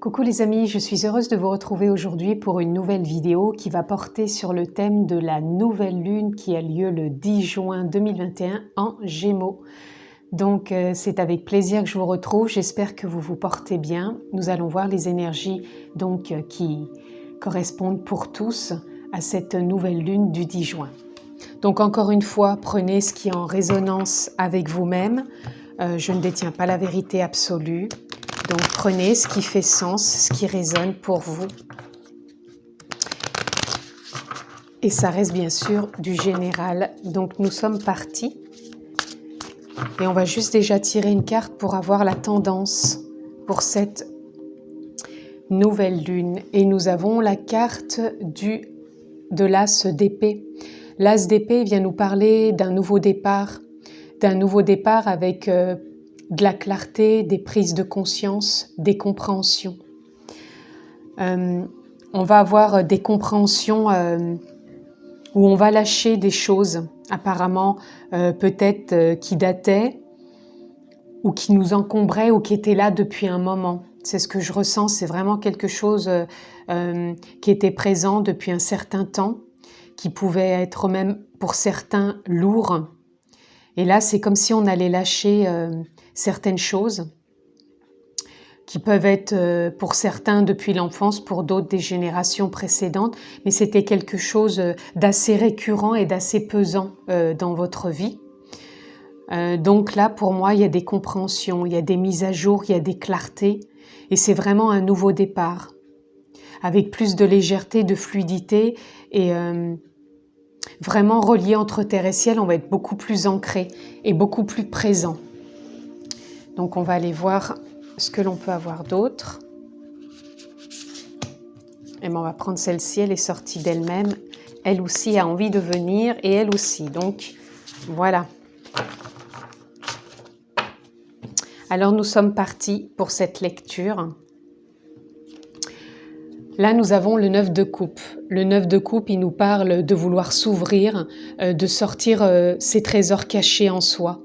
Coucou les amis, je suis heureuse de vous retrouver aujourd'hui pour une nouvelle vidéo qui va porter sur le thème de la nouvelle lune qui a lieu le 10 juin 2021 en Gémeaux. Donc c'est avec plaisir que je vous retrouve, j'espère que vous vous portez bien. Nous allons voir les énergies qui correspondent pour tous à cette nouvelle lune du 10 juin. Donc encore une fois, prenez ce qui est en résonance avec vous-même. Je ne détiens pas la vérité absolue. Donc prenez ce qui fait sens, ce qui résonne pour vous. Et ça reste bien sûr du général. Donc nous sommes partis. Et on va juste déjà tirer une carte pour avoir la tendance pour cette nouvelle lune. Et nous avons la carte de l'as d'épée. L'as d'épée vient nous parler d'un nouveau départ avec de la clarté, des prises de conscience, des compréhensions. On va avoir des compréhensions où on va lâcher des choses, apparemment peut-être qui dataient ou qui nous encombraient ou qui étaient là depuis un moment. C'est ce que je ressens, c'est vraiment quelque chose qui était présent depuis un certain temps, qui pouvait être même pour certains lourd. Et là, c'est comme si on allait lâcher certaines choses qui peuvent être pour certains depuis l'enfance, pour d'autres des générations précédentes, mais c'était quelque chose d'assez récurrent et d'assez pesant dans votre vie. Donc là, pour moi, il y a des compréhensions, il y a des mises à jour, il y a des clartés, et c'est vraiment un nouveau départ, avec plus de légèreté, de fluidité, et vraiment relié entre terre et ciel, on va être beaucoup plus ancré et beaucoup plus présent. Donc on va aller voir ce que l'on peut avoir d'autre. Et bien on va prendre celle-ci, elle est sortie d'elle-même. Elle aussi a envie de venir et elle aussi. Donc voilà. Alors nous sommes partis pour cette lecture. Là, nous avons le 9 de coupe. Le 9 de coupe, il nous parle de vouloir s'ouvrir, de sortir ses trésors cachés en soi.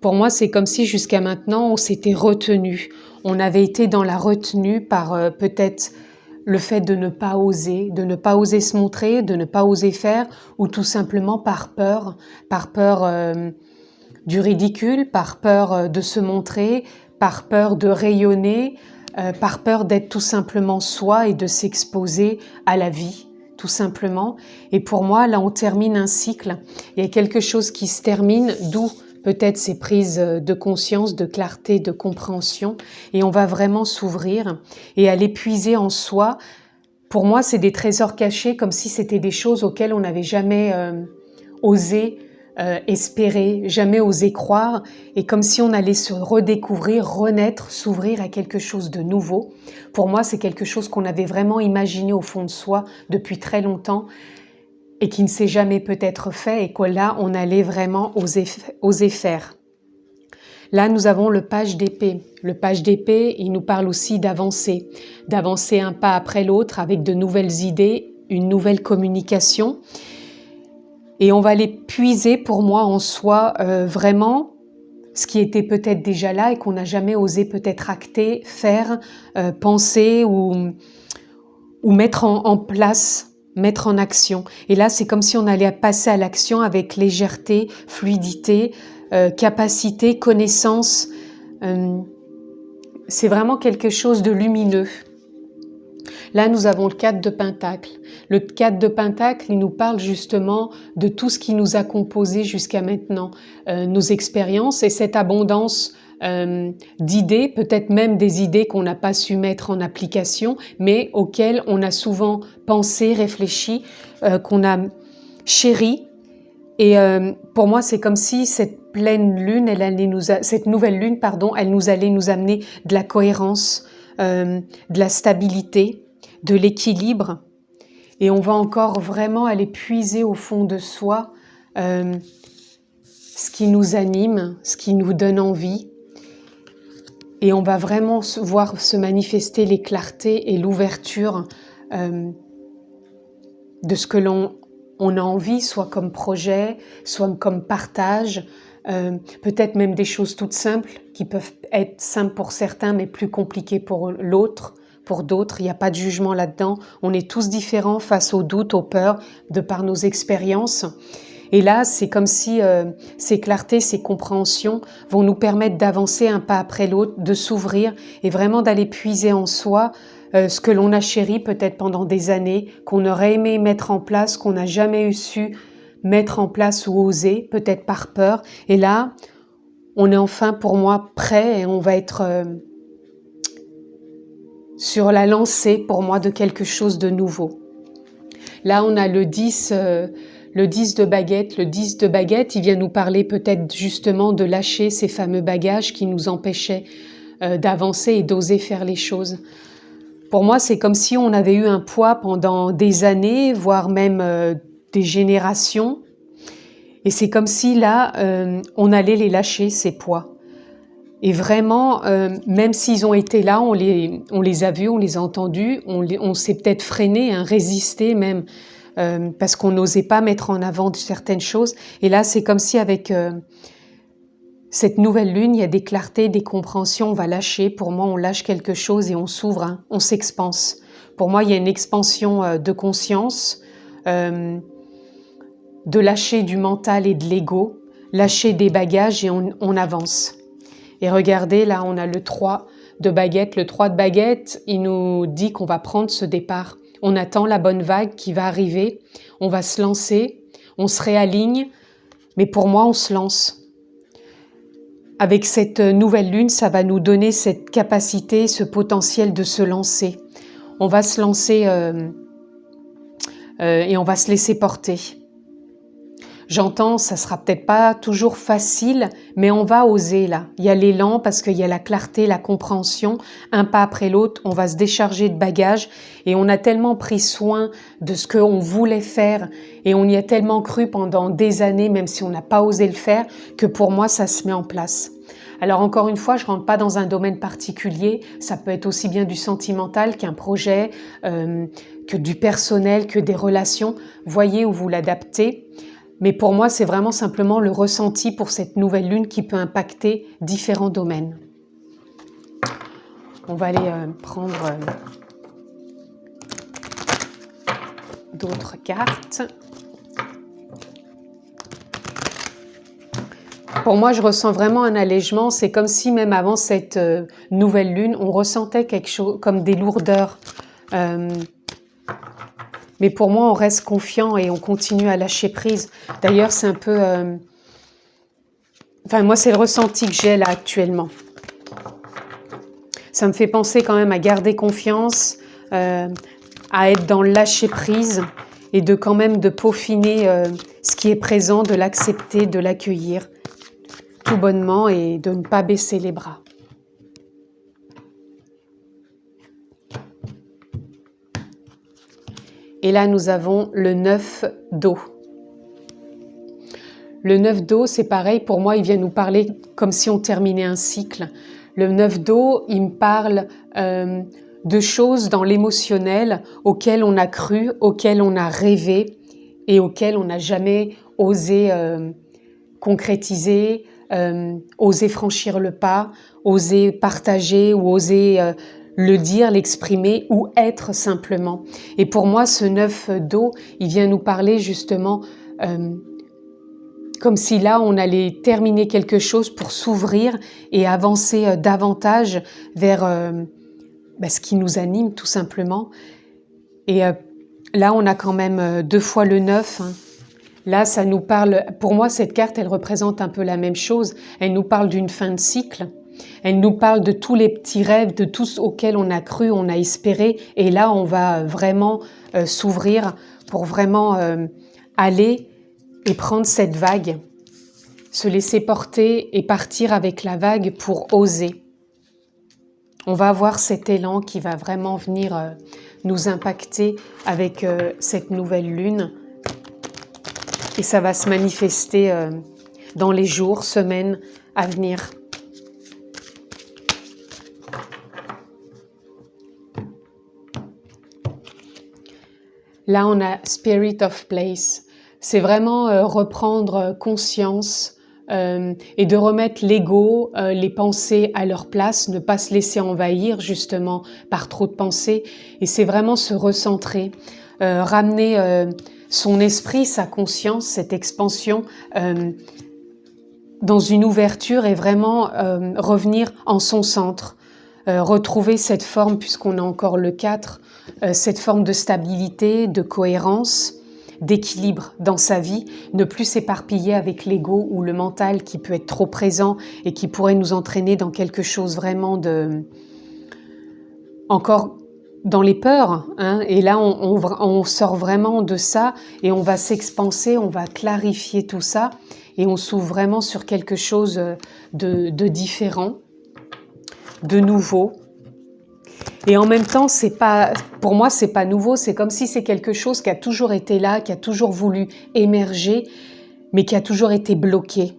Pour moi, c'est comme si jusqu'à maintenant, on s'était retenu. On avait été dans la retenue par peut-être le fait de ne pas oser se montrer, de ne pas oser faire, ou tout simplement par peur du ridicule, par peur de se montrer, par peur de rayonner, par peur d'être tout simplement soi et de s'exposer à la vie, tout simplement. Et pour moi, là, on termine un cycle. Il y a quelque chose qui se termine, d'où peut-être ces prises de conscience, de clarté, de compréhension. Et on va vraiment s'ouvrir et aller puiser en soi. Pour moi, c'est des trésors cachés, comme si c'était des choses auxquelles on n'avait jamais osé espérer, jamais osé croire, et comme si on allait se redécouvrir, renaître, s'ouvrir à quelque chose de nouveau. Pour moi, c'est quelque chose qu'on avait vraiment imaginé au fond de soi depuis très longtemps et qui ne s'est jamais peut-être fait, et que là, on allait vraiment oser faire. Là, nous avons le page d'épée. Le page d'épée, il nous parle aussi d'avancer un pas après l'autre avec de nouvelles idées, une nouvelle communication. Et on va les puiser pour moi en soi vraiment ce qui était peut-être déjà là et qu'on n'a jamais osé peut-être acter, faire, penser ou mettre en place, mettre en action. Et là, c'est comme si on allait passer à l'action avec légèreté, fluidité, capacité, connaissance. C'est vraiment quelque chose de lumineux. Là, nous avons le 4 de Pentacle. Le 4 de Pentacle, il nous parle justement de tout ce qui nous a composé jusqu'à maintenant, nos expériences et cette abondance d'idées, peut-être même des idées qu'on n'a pas su mettre en application, mais auxquelles on a souvent pensé, réfléchi, qu'on a chéri. Et pour moi, c'est comme si cette pleine lune, cette nouvelle lune, elle nous allait nous amener de la cohérence, de la stabilité, de l'équilibre, et on va encore vraiment aller puiser au fond de soi ce qui nous anime, ce qui nous donne envie, et on va vraiment voir se manifester les clartés et l'ouverture de ce que on a envie, soit comme projet, soit comme partage, peut-être même des choses toutes simples qui peuvent être simples pour certains mais plus compliquées pour l'autre, pour d'autres. Il n'y a pas de jugement là-dedans. On est tous différents face aux doutes, aux peurs, de par nos expériences. Et là, c'est comme si ces clartés, ces compréhensions vont nous permettre d'avancer un pas après l'autre, de s'ouvrir et vraiment d'aller puiser en soi ce que l'on a chéri peut-être pendant des années, qu'on aurait aimé mettre en place, qu'on n'a jamais eu su mettre en place ou oser, peut-être par peur. Et là, on est enfin pour moi prêt et on va être sur la lancée pour moi de quelque chose de nouveau. Là, on a le 10 de baguette. Le 10 de baguette, il vient nous parler peut-être justement de lâcher ces fameux bagages qui nous empêchaient d'avancer et d'oser faire les choses. Pour moi, c'est comme si on avait eu un poids pendant des années, voire même des générations. Et c'est comme si là, on allait les lâcher, ces poids. Et vraiment, même s'ils ont été là, on les a vus, on les a entendus, on s'est peut-être freiné, résisté même, parce qu'on n'osait pas mettre en avant certaines choses. Et là, c'est comme si avec cette nouvelle lune, il y a des clartés, des compréhensions, on va lâcher. Pour moi, on lâche quelque chose et on s'ouvre, on s'expanse. Pour moi, il y a une expansion de conscience, de lâcher du mental et de l'ego, lâcher des bagages et on avance. Et regardez, là, on a le 3 de baguette. Le 3 de baguette, il nous dit qu'on va prendre ce départ. On attend la bonne vague qui va arriver. On va se lancer, on se réaligne. Mais pour moi, on se lance. Avec cette nouvelle lune, ça va nous donner cette capacité, ce potentiel de se lancer. On va se lancer et on va se laisser porter. J'entends, ça sera peut-être pas toujours facile, mais on va oser là. Il y a l'élan parce qu'il y a la clarté, la compréhension. Un pas après l'autre, on va se décharger de bagages et on a tellement pris soin de ce qu'on voulait faire et on y a tellement cru pendant des années, même si on n'a pas osé le faire, que pour moi, ça se met en place. Alors encore une fois, je rentre pas dans un domaine particulier. Ça peut être aussi bien du sentimental qu'un projet, que du personnel, que des relations. Voyez où vous l'adaptez. Mais pour moi, c'est vraiment simplement le ressenti pour cette nouvelle lune qui peut impacter différents domaines. On va aller prendre d'autres cartes. Pour moi, je ressens vraiment un allègement. C'est comme si même avant cette nouvelle lune, on ressentait quelque chose comme des lourdeurs. Mais pour moi, on reste confiant et on continue à lâcher prise. D'ailleurs, c'est un peu... Enfin, moi, c'est le ressenti que j'ai là actuellement. Ça me fait penser quand même à garder confiance, à être dans le lâcher prise et de quand même de peaufiner ce qui est présent, de l'accepter, de l'accueillir tout bonnement et de ne pas baisser les bras. Et là, nous avons le 9 d'eau. Le 9 d'eau, c'est pareil, pour moi, il vient nous parler comme si on terminait un cycle. Le 9 d'eau, il me parle de choses dans l'émotionnel auxquelles on a cru, auxquelles on a rêvé et auxquelles on n'a jamais osé concrétiser, oser franchir le pas, oser partager ou oser... le dire, l'exprimer ou être simplement. Et pour moi, ce 9 d'eau, il vient nous parler justement comme si là, on allait terminer quelque chose pour s'ouvrir et avancer davantage vers ce qui nous anime tout simplement. Et là, on a quand même 2 fois le 9. Là, ça nous parle... Pour moi, cette carte, elle représente un peu la même chose. Elle nous parle d'une fin de cycle. Elle nous parle de tous les petits rêves, de tous auxquels on a cru, on a espéré. Et là, on va vraiment s'ouvrir pour vraiment aller et prendre cette vague, se laisser porter et partir avec la vague pour oser. On va avoir cet élan qui va vraiment venir nous impacter avec cette nouvelle lune. Et ça va se manifester dans les jours, semaines à venir. Là, on a Spirit of Place. C'est vraiment reprendre conscience et de remettre l'ego, les pensées à leur place, ne pas se laisser envahir justement par trop de pensées. Et c'est vraiment se recentrer, ramener son esprit, sa conscience, cette expansion dans une ouverture et vraiment revenir en son centre. Retrouver cette forme, puisqu'on a encore le 4, cette forme de stabilité, de cohérence, d'équilibre dans sa vie, ne plus s'éparpiller avec l'ego ou le mental qui peut être trop présent et qui pourrait nous entraîner dans quelque chose vraiment de... encore dans les peurs, hein, et là on sort vraiment de ça et on va s'expanser, on va clarifier tout ça et on s'ouvre vraiment sur quelque chose de différent, de nouveau. Et en même temps, c'est pas, pour moi, c'est pas nouveau, c'est comme si c'est quelque chose qui a toujours été là, qui a toujours voulu émerger, mais qui a toujours été bloqué.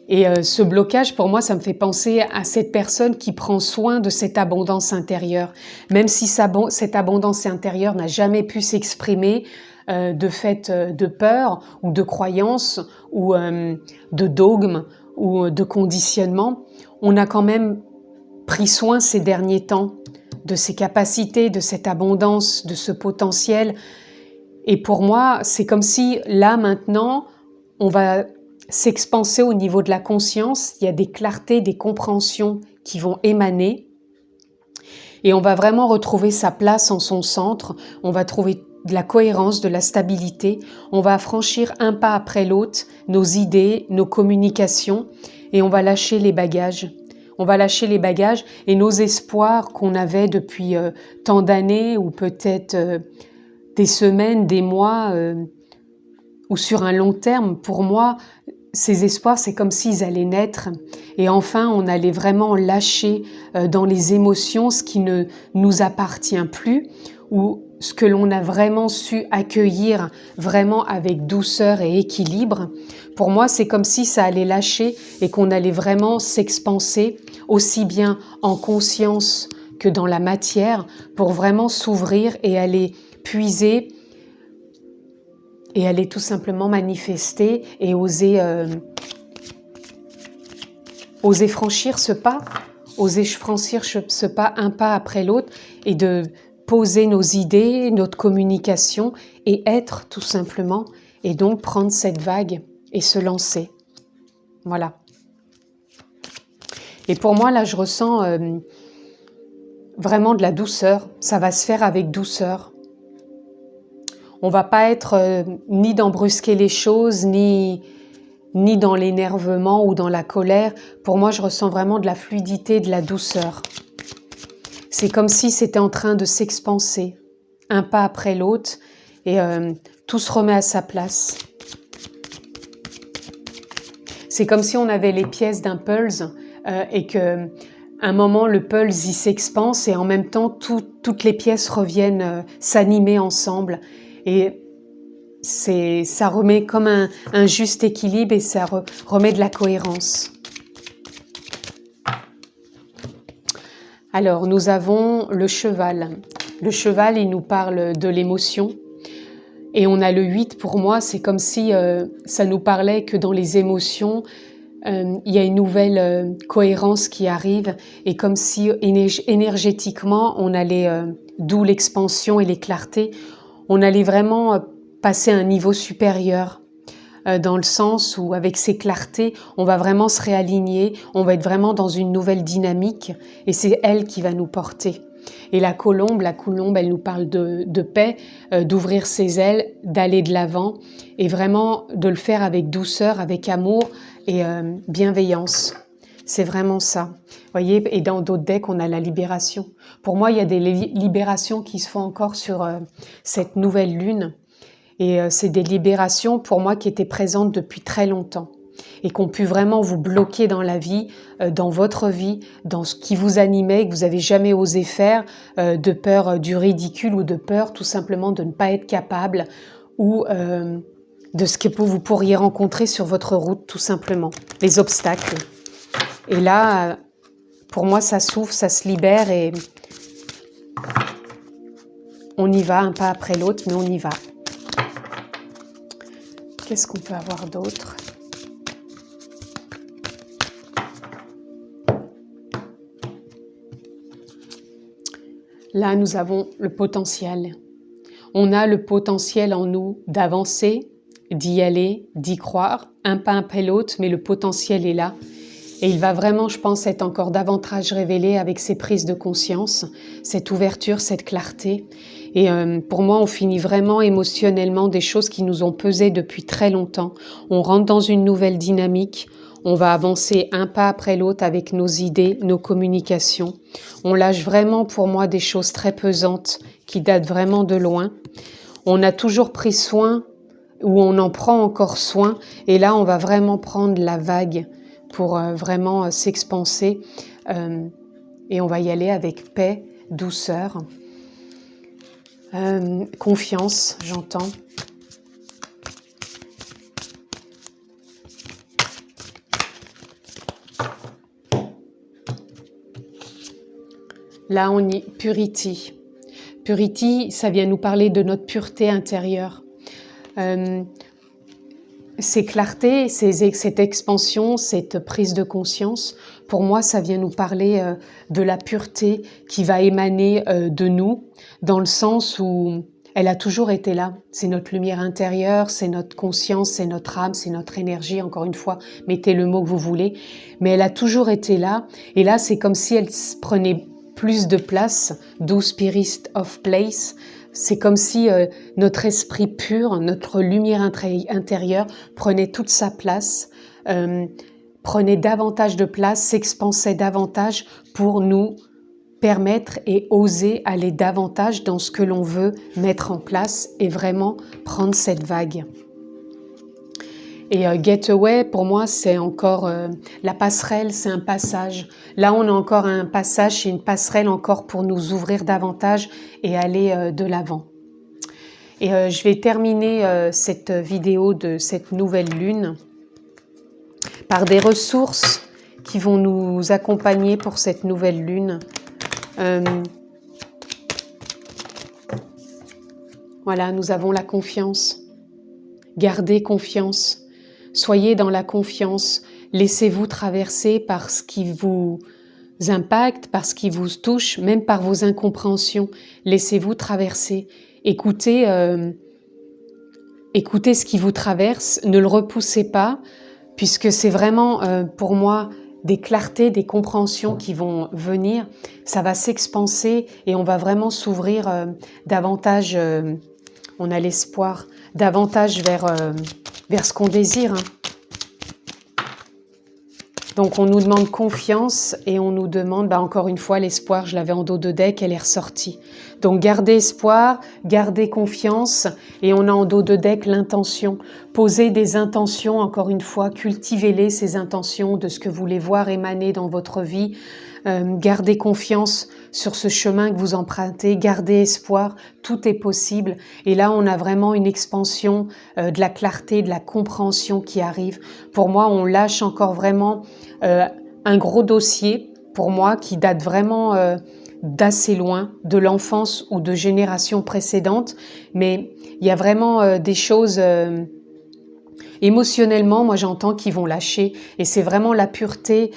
Et ce blocage, pour moi, ça me fait penser à cette personne qui prend soin de cette abondance intérieure. Même si cette abondance intérieure n'a jamais pu s'exprimer de fait de peur ou de croyance ou de dogme ou de conditionnement, on a quand même pris soin ces derniers temps de ses capacités, de cette abondance, de ce potentiel. Et pour moi, c'est comme si là, maintenant, on va s'expanser au niveau de la conscience. Il y a des clartés, des compréhensions qui vont émaner. Et on va vraiment retrouver sa place en son centre. On va trouver de la cohérence, de la stabilité. On va franchir un pas après l'autre nos idées, nos communications. Et on va lâcher les bagages. On va lâcher les bagages et nos espoirs qu'on avait depuis tant d'années ou peut-être des semaines, des mois ou sur un long terme. Pour moi, ces espoirs, c'est comme s'ils allaient naître et enfin, on allait vraiment lâcher dans les émotions ce qui ne nous appartient plus ou ce que l'on a vraiment su accueillir vraiment avec douceur et équilibre. Pour moi, c'est comme si ça allait lâcher et qu'on allait vraiment s'expanser aussi bien en conscience que dans la matière pour vraiment s'ouvrir et aller puiser et aller tout simplement manifester et oser franchir ce pas, oser franchir ce pas un pas après l'autre et de poser nos idées, notre communication et être tout simplement et donc prendre cette vague et se lancer. Voilà. Et pour moi, là, je ressens vraiment de la douceur. Ça va se faire avec douceur. On va pas être ni dans brusquer les choses, ni dans l'énervement ou dans la colère. Pour moi, je ressens vraiment de la fluidité, de la douceur. C'est comme si c'était en train de s'expanser, un pas après l'autre, et tout se remet à sa place. C'est comme si on avait les pièces d'un puzzle et que un moment, le puzzle il s'expanse et en même temps, toutes les pièces reviennent s'animer ensemble. Et ça remet comme un juste équilibre et ça remet de la cohérence. Alors, nous avons le cheval. Le cheval, il nous parle de l'émotion. Et on a le 8, pour moi, c'est comme si ça nous parlait que dans les émotions, il y a une nouvelle cohérence qui arrive. Et comme si énergétiquement, on allait, d'où l'expansion et les clartés, on allait vraiment passer à un niveau supérieur. Dans le sens où avec ces clartés, on va vraiment se réaligner, on va être vraiment dans une nouvelle dynamique et c'est elle qui va nous porter. Et la colombe, elle nous parle de paix, d'ouvrir ses ailes, d'aller de l'avant et vraiment de le faire avec douceur, avec amour et bienveillance. C'est vraiment ça. Vous voyez, et dans d'autres decks, on a la libération. Pour moi, il y a des libérations qui se font encore sur cette nouvelle lune. Et c'est des libérations pour moi qui étaient présentes depuis très longtemps et qui ont pu vraiment vous bloquer dans la vie, dans votre vie, dans ce qui vous animait, que vous n'avez jamais osé faire, de peur du ridicule ou de peur tout simplement de ne pas être capable ou de ce que vous pourriez rencontrer sur votre route tout simplement, les obstacles. Et là, pour moi, ça s'ouvre, ça se libère et on y va un pas après l'autre, mais on y va. Qu'est-ce qu'on peut avoir d'autre? Là, nous avons le potentiel. On a le potentiel en nous d'avancer, d'y aller, d'y croire, un pas après l'autre, mais le potentiel est là. Et il va vraiment, je pense, être encore davantage révélé avec ces prises de conscience, cette ouverture, cette clarté. Et pour moi, on finit vraiment émotionnellement des choses qui nous ont pesé depuis très longtemps. On rentre dans une nouvelle dynamique. On va avancer un pas après l'autre avec nos idées, nos communications. On lâche vraiment pour moi des choses très pesantes qui datent vraiment de loin. On a toujours pris soin ou on en prend encore soin. Et là, on va vraiment prendre la vague pour vraiment s'expanser. Et on va y aller avec paix, douceur, confiance, j'entends. Là, on y purity. Purity, ça vient nous parler de notre pureté intérieure. Ces clartés, cette expansion, cette prise de conscience, pour moi, ça vient nous parler de la pureté qui va émaner de nous, dans le sens où elle a toujours été là. C'est notre lumière intérieure, c'est notre conscience, c'est notre âme, c'est notre énergie, encore une fois, mettez le mot que vous voulez. Mais elle a toujours été là, et là, c'est comme si elle prenait plus de place, do spirit of place. C'est comme si notre esprit pur, notre lumière intérieure prenait toute sa place, prenait davantage de place, s'expansait davantage pour nous permettre et oser aller davantage dans ce que l'on veut mettre en place et vraiment prendre cette vague. Et Getaway, pour moi, c'est encore la passerelle, c'est un passage. Là, on a encore un passage, c'est une passerelle encore pour nous ouvrir davantage et aller de l'avant. Et je vais terminer cette vidéo de cette nouvelle lune par des ressources qui vont nous accompagner pour cette nouvelle lune. Voilà, nous avons la confiance. Gardez confiance. Soyez dans la confiance, laissez-vous traverser par ce qui vous impacte, par ce qui vous touche, même par vos incompréhensions. Laissez-vous traverser. Écoutez ce qui vous traverse, ne le repoussez pas, puisque c'est vraiment pour moi des clartés, des compréhensions qui vont venir. Ça va s'expanser et on va vraiment s'ouvrir davantage, on a l'espoir, davantage vers ce qu'on désire. Donc on nous demande confiance et on nous demande, encore une fois, l'espoir, je l'avais en dos de deck, elle est ressortie. Donc gardez espoir, gardez confiance et on a en dos de deck l'intention. Posez des intentions, encore une fois, cultivez-les, ces intentions de ce que vous voulez voir émaner dans votre vie. Gardez confiance sur ce chemin que vous empruntez, gardez espoir, tout est possible. Et là, on a vraiment une expansion de la clarté, de la compréhension qui arrive. Pour moi, on lâche encore vraiment un gros dossier, pour moi, qui date vraiment d'assez loin, de l'enfance ou de générations précédentes. Mais il y a vraiment des choses... émotionnellement, moi j'entends qu'ils vont lâcher et c'est vraiment la pureté,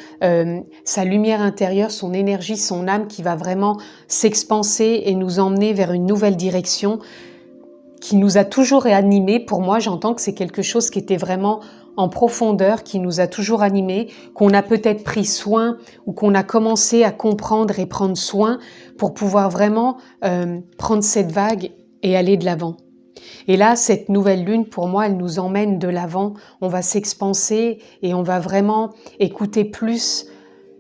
sa lumière intérieure, son énergie, son âme qui va vraiment s'expanser et nous emmener vers une nouvelle direction qui nous a toujours animés. Pour moi, j'entends que c'est quelque chose qui était vraiment en profondeur, qui nous a toujours animés, qu'on a peut-être pris soin ou qu'on a commencé à comprendre et prendre soin pour pouvoir vraiment prendre cette vague et aller de l'avant. Et là, cette nouvelle lune, pour moi, elle nous emmène de l'avant. On va s'expanser et on va vraiment écouter plus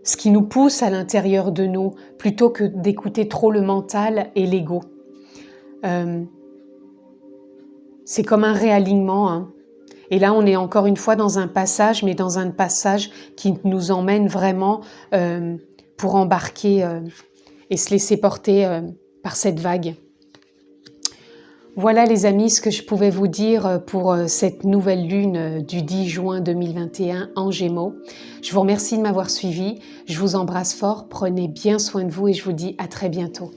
ce qui nous pousse à l'intérieur de nous, plutôt que d'écouter trop le mental et l'ego. C'est comme un réalignement, hein. Et là, on est encore une fois dans un passage, mais dans un passage qui nous emmène vraiment pour embarquer et se laisser porter par cette vague. Voilà les amis, ce que je pouvais vous dire pour cette nouvelle lune du 10 juin 2021 en Gémeaux. Je vous remercie de m'avoir suivi, je vous embrasse fort, prenez bien soin de vous et je vous dis à très bientôt.